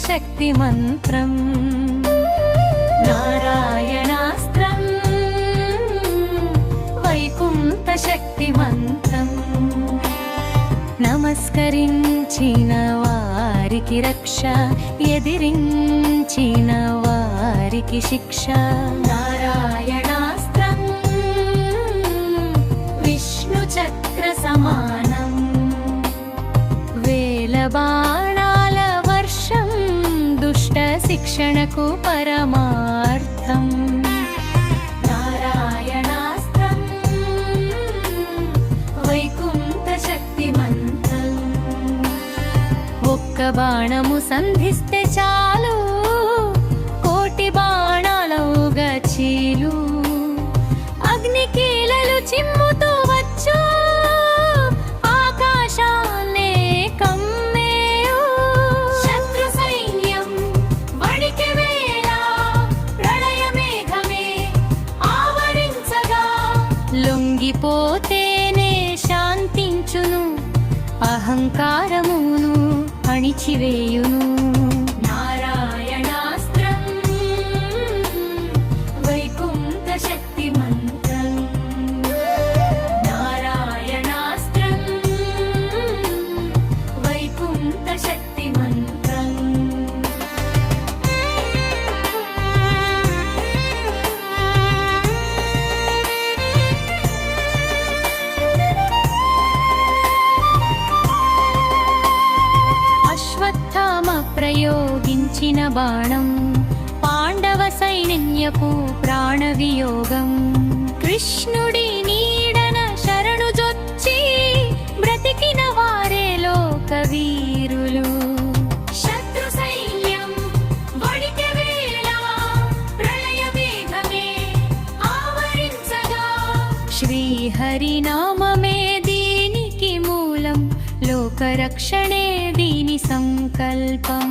శక్తి మంత్రం నారాయణాస్త్రం వైకుంఠ శక్తి మంత్రం నమస్కరించిన వారికి రక్ష ఎదిరించిన వారికి శిక్ష నారాయణాస్త్రం విష్ణు చక్ర సమానం వేల బాణాల వర్షం దుష్ట శిక్షణకు పరమార్థం నారాయణాస్త్రం వైకుంఠ శక్తి మంత్రం ఒక్క బాణము సంధిస్తే చాలు కోటి బాణాలవుగా చీలు అగ్నికీలలు చిమ్ముతూ వచ్చు ఆకాశాన్నే కమ్మేయు శత్రు సైన్యం వడికి వేళ ప్రళయ మేఘమే ఆవరించగా లొంగిపోతేనే శాంతించును అహంకారమును అణిచివేయును నారాయణాస్త్రం వైకుంఠ శక్తి మంత్రం నారాయణాస్త్రం వైకుంఠ శక్తి మంత్రం అశ్వత్థామ ప్రయోగించిన బాణం పాండవ సైన్యపు ప్రాణ వియోగం కృష్ణుడి నీడన శరణు జొచ్చి బ్రతికిన వారే లోక వీరులు శత్రు సైన్యం వడికి వేళ ప్రళయ మేఘమే ఆవరించగా శ్రీహరినామమే దీనికి మూలం లోకరక్షణే దీని సంకల్పం